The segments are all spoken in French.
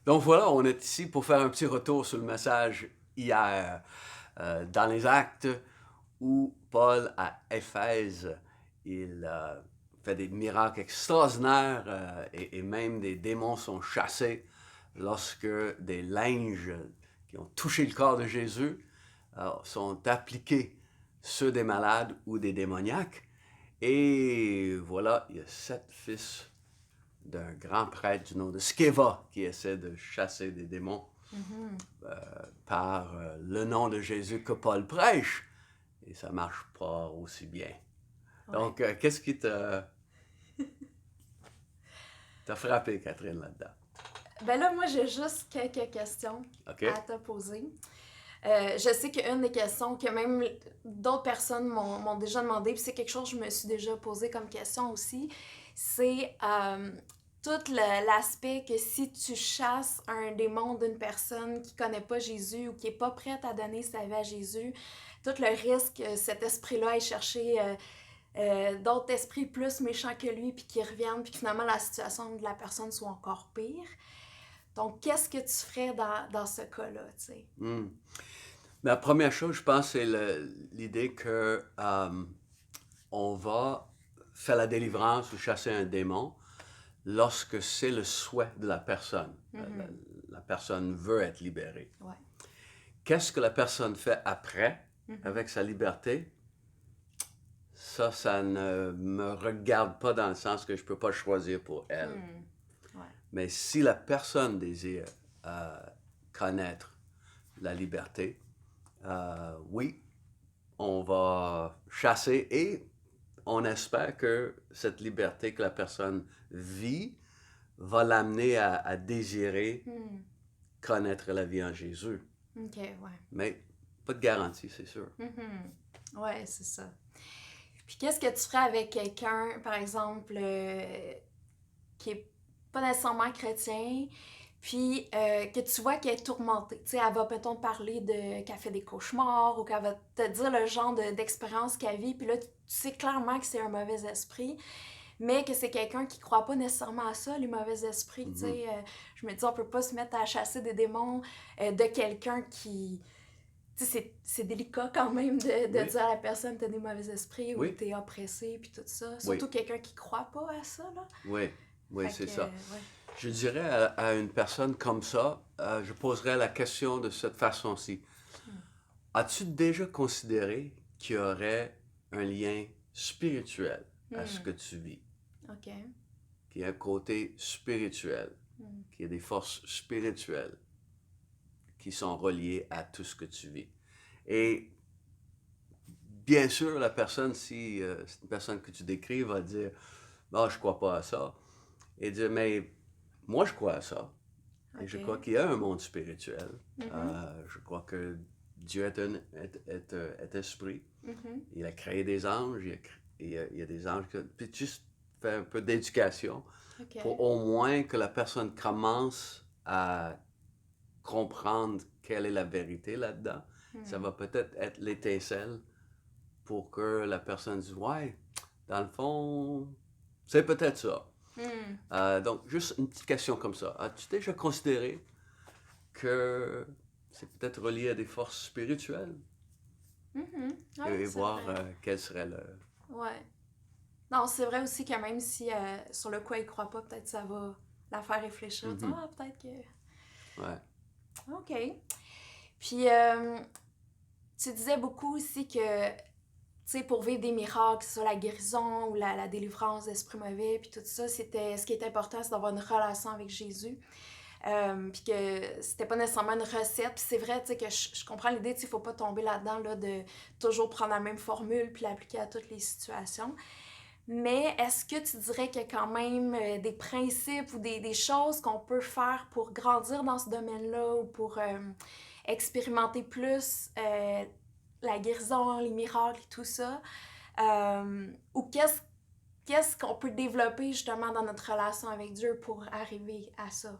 Donc voilà, on est ici pour faire un petit retour sur le message hier dans les Actes où Paul à Éphèse, il fait des miracles extraordinaires et même des démons sont chassés lorsque des linges qui ont touché le corps de Jésus sont appliqués sur des malades ou des démoniaques. Et voilà, il y a 7 fils d'un grand prêtre du nom de Sceva qui essaie de chasser des démons par le nom de Jésus que Paul prêche. Et ça marche pas aussi bien. Ouais. Donc, qu'est-ce qui t'a frappé, Catherine, là-dedans? Ben là, moi, j'ai juste quelques questions OK? à te poser. Je sais qu'une des questions que même d'autres personnes m'ont déjà demandé, puis c'est quelque chose que je me suis déjà posé comme question aussi, c'est tout l'aspect que si tu chasses un démon d'une personne qui connaît pas Jésus ou qui est pas prête à donner sa vie à Jésus, tout le risque que cet esprit-là aille chercher d'autres esprits plus méchants que lui, puis qui reviennent, puis finalement la situation de la personne soit encore pire. Donc, qu'est-ce que tu ferais dans ce cas-là, tu sais? La première chose, je pense, c'est l'idée que on va faire la délivrance ou chasser un démon lorsque c'est le souhait de la personne. La personne veut être libérée. Ouais. Qu'est-ce que la personne fait après avec sa liberté? Ça ne me regarde pas dans le sens que je ne peux pas choisir pour elle. Ouais. Mais si la personne désire connaître la liberté, oui, on va chasser et on espère que cette liberté que la personne vit va l'amener à désirer connaître la vie en Jésus. OK, ouais. Mais pas de garantie, c'est sûr. Ouais, c'est ça. Puis qu'est-ce que tu ferais avec quelqu'un, par exemple, qui est pas nécessairement chrétien, puis que tu vois qu'elle est tourmentée. Tu sais, elle va peut-être parler qu'elle fait des cauchemars ou qu'elle va te dire le genre d'expérience qu'elle vit, puis là, tu sais clairement que c'est un mauvais esprit, mais que c'est quelqu'un qui croit pas nécessairement à ça, les mauvais esprits. Tu sais, je me dis, on peut pas se mettre à chasser des démons de quelqu'un qui... Tu sais, c'est délicat quand même de Oui. dire à la personne t'as des mauvais esprits ou Oui. t'es oppressé, puis tout ça. Oui. Surtout quelqu'un qui croit pas à ça, là. Oui, oui, c'est ça. Ouais. Je dirais à une personne comme ça, je poserais la question de cette façon-ci. As-tu déjà considéré qu'il y aurait un lien spirituel à ce que tu vis? OK. Qu'il y a un côté spirituel, qu'il y a des forces spirituelles qui sont reliées à tout ce que tu vis. Et bien sûr, la personne, si c'est une personne que tu décris, va dire « Ah, je crois pas à ça », et dire « Mais moi, je crois à ça. Et je crois qu'il y a un monde spirituel. Je crois que Dieu est esprit. Il a créé des anges. Il y a des anges. Puis juste faire un peu d'éducation pour au moins que la personne commence à comprendre quelle est la vérité là-dedans. Ça va peut-être être l'étincelle pour que la personne dise « Ouais, dans le fond, c'est peut-être ça. » Donc, juste une petite question comme ça. As-tu déjà considéré que c'est peut-être relié à des forces spirituelles? Ouais, Et c'est voir vrai. quel serait le... Ouais. Non, c'est vrai aussi que même si sur le coup elle croit pas, peut-être ça va la faire réfléchir. Ah, peut-être que... Ouais. OK. Puis, tu disais beaucoup aussi que, tu sais, pour vivre des miracles, que ce soit la guérison ou la délivrance d'esprits mauvais, puis tout ça, ce qui est important, c'est d'avoir une relation avec Jésus. Puis que c'était pas nécessairement une recette. Puis c'est vrai, tu sais, que je comprends l'idée, tu sais, faut pas tomber là-dedans, là, de toujours prendre la même formule puis l'appliquer à toutes les situations. Mais est-ce que tu dirais qu'il y a quand même des principes ou des choses qu'on peut faire pour grandir dans ce domaine-là ou pour expérimenter plus la guérison, les miracles et tout ça? Ou qu'est-ce qu'on peut développer justement dans notre relation avec Dieu pour arriver à ça?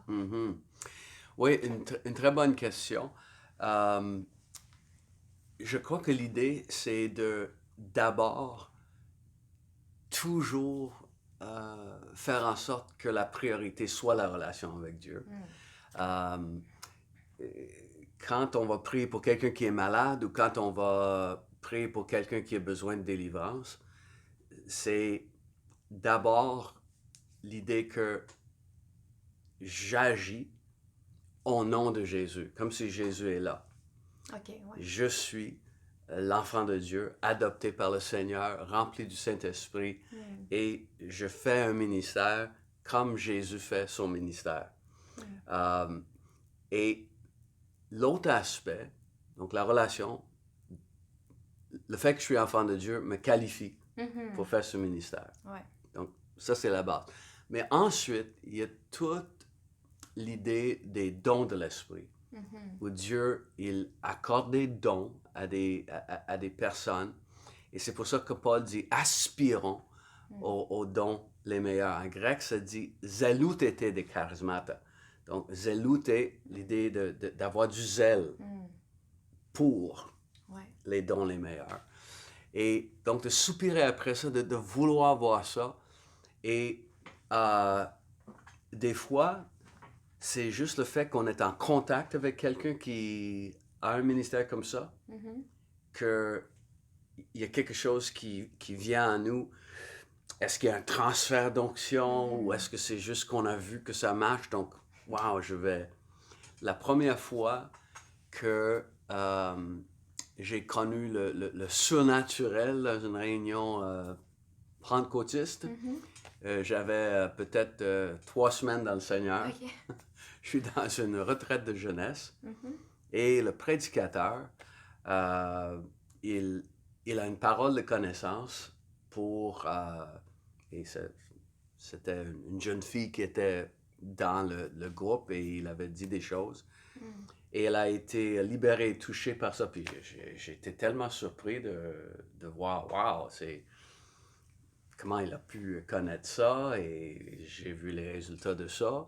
Oui, une très bonne question. Je crois que l'idée, c'est de d'abord toujours faire en sorte que la priorité soit la relation avec Dieu. Euh, Quand on va prier pour quelqu'un qui est malade ou quand on va prier pour quelqu'un qui a besoin de délivrance, c'est d'abord l'idée que j'agis au nom de Jésus, comme si Jésus est là. OK, ouais. Je suis l'enfant de Dieu, adopté par le Seigneur, rempli du Saint-Esprit, et je fais un ministère comme Jésus fait son ministère. Et l'autre aspect, donc la relation, le fait que je suis enfant de Dieu me qualifie pour faire ce ministère. Ouais. Donc, ça, c'est la base. Mais ensuite, il y a toute l'idée des dons de l'Esprit, où Dieu, il accorde des dons à des personnes. Et c'est pour ça que Paul dit « aspirons aux dons les meilleurs ». En grec, ça dit « zeloutete de charismata ». Donc, zeloute, l'idée d'avoir du zèle pour les dons les meilleurs. Et donc, de soupirer après ça, de vouloir voir ça. Et des fois, c'est juste le fait qu'on est en contact avec quelqu'un qui a un ministère comme ça, qu'il y a quelque chose qui vient à nous. Est-ce qu'il y a un transfert d'onction ou est-ce que c'est juste qu'on a vu que ça marche? Donc, wow, La première fois que j'ai connu le surnaturel dans une réunion pentecôtiste, j'avais peut-être 3 semaines dans le Seigneur. OK. Je suis dans une retraite de jeunesse et le prédicateur, il a une parole de connaissance pour... et c'était une jeune fille qui était dans le groupe et il avait dit des choses. Et elle a été libérée et touchée par ça. Puis j'ai été tellement surpris de voir, wow, c'est... comment il a pu connaître ça et j'ai vu les résultats de ça.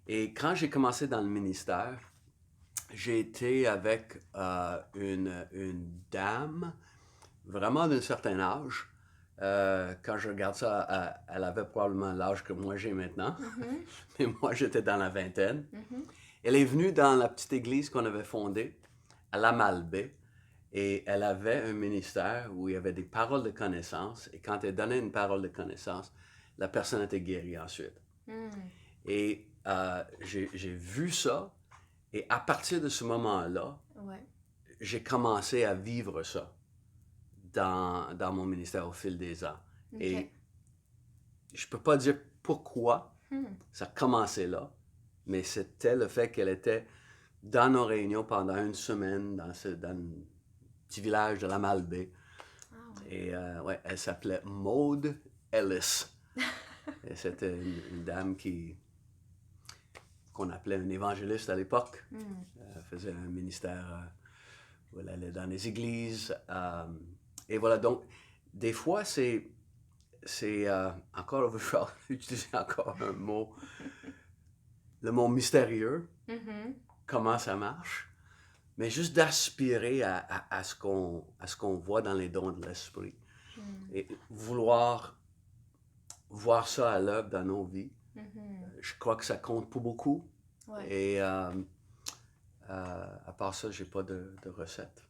Et quand j'ai commencé dans le ministère, j'ai été avec une dame vraiment d'un certain âge. Quand je regarde ça, elle avait probablement l'âge que moi j'ai maintenant, mais moi j'étais dans la vingtaine. Elle est venue dans la petite église qu'on avait fondée à La Malbaie. Et elle avait un ministère où il y avait des paroles de connaissance. Et quand elle donnait une parole de connaissance, la personne était guérie ensuite. Et j'ai vu ça. Et à partir de ce moment-là, j'ai commencé à vivre ça dans mon ministère au fil des ans. Okay. Et je ne peux pas dire pourquoi ça a commencé là, mais c'était le fait qu'elle était dans nos réunions pendant une semaine dans le petit village de La Malbaie. Et ouais, elle s'appelait Maude Ellis. Et c'était une dame qu'on appelait une évangéliste à l'époque. Elle faisait un ministère où elle allait dans les églises. Et voilà, donc, des fois, c'est encore, je vais utiliser encore un mot, le mot mystérieux, comment ça marche. Mais juste d'aspirer à ce qu'on voit dans les dons de l'Esprit. Et vouloir voir ça à l'œuvre dans nos vies. Je crois que ça compte pour beaucoup. Ouais. Et à part ça, j'ai pas de recette.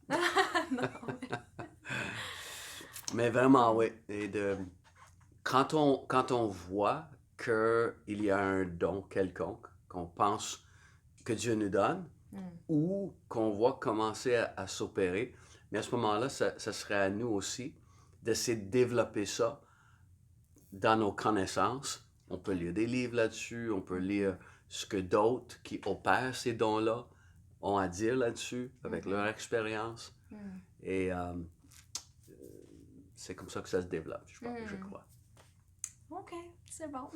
Mais vraiment, oui. Et quand on voit qu'il y a un don quelconque, qu'on pense que Dieu nous donne, ou qu'on voit commencer à s'opérer, mais à ce moment-là, ça serait à nous aussi d'essayer de développer ça dans nos connaissances. On peut lire des livres là-dessus, on peut lire ce que d'autres qui opèrent ces dons-là ont à dire là-dessus, avec leur expérience. Et c'est comme ça que ça se développe, je crois. OK, c'est bon.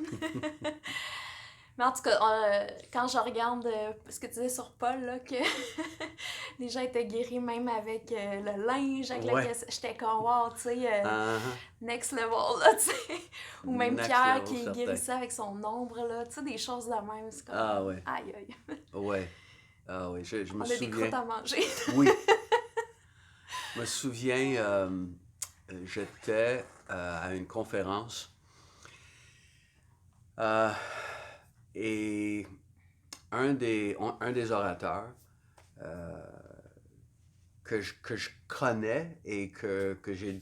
Mais en tout cas, quand je regarde ce que tu disais sur Paul, là, que les gens étaient guéris même avec le linge, avec lequel j'étais comme wow, tu sais, next level, là, tu sais. Ou même Next Pierre level, qui certain. guérissait avec son ombre, là, tu sais, des choses de même, c'est comme ouais. aïe aïe. Ouais. Ah oui, je me On a souviens. des croûtes à manger. Oui. Je me souviens, j'étais à une conférence et un des orateurs que je connais et que j'ai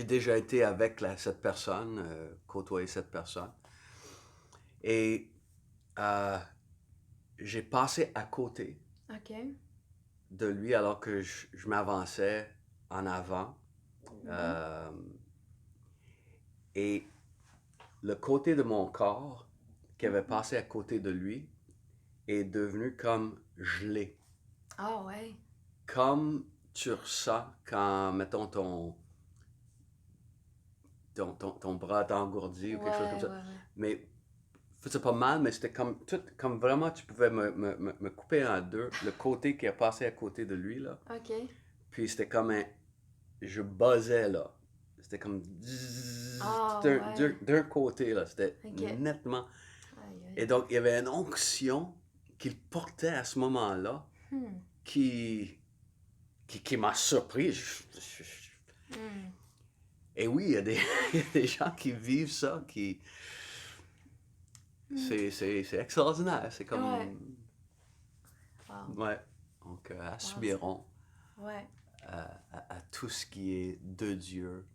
déjà été avec cette personne, côtoyé cette personne. Et j'ai passé à côté OK. de lui alors que je m'avançais en avant. Et le côté de mon corps qui avait passé à côté de lui est devenu comme gelé. Ah ouais. Comme tu ressens quand, mettons, ton bras t'engourdit ou quelque chose comme ça. Ouais. Mais faisait pas mal, mais c'était comme vraiment tu pouvais me couper en deux, le côté qui a passé à côté de lui, là. OK. Puis c'était comme je buzzais, là. C'était comme Ah ouais. d'un côté, là. C'était OK. nettement. Aïe, Et aïe. donc, il y avait une onction qu'il portait à ce moment-là qui m'a surpris. Et oui, il y a des gens qui vivent ça, c'est extraordinaire. C'est comme. Ouais. Wow. Ouais. Donc, aspirons Ouais. à tout ce qui est de Dieu,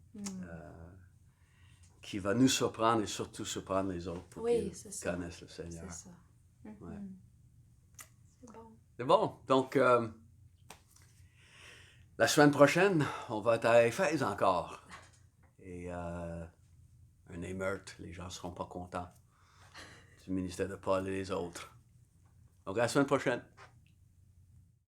qui va nous surprendre et surtout surprendre les autres pour Oui, qu'ils c'est ça. connaissent le Seigneur. C'est ça. Ouais. C'est bon. C'est bon. Donc, la semaine prochaine, on va être à Éphèse encore. Et un émeute, les gens ne seront pas contents du ministère de Paul et les autres. Donc, à la semaine prochaine.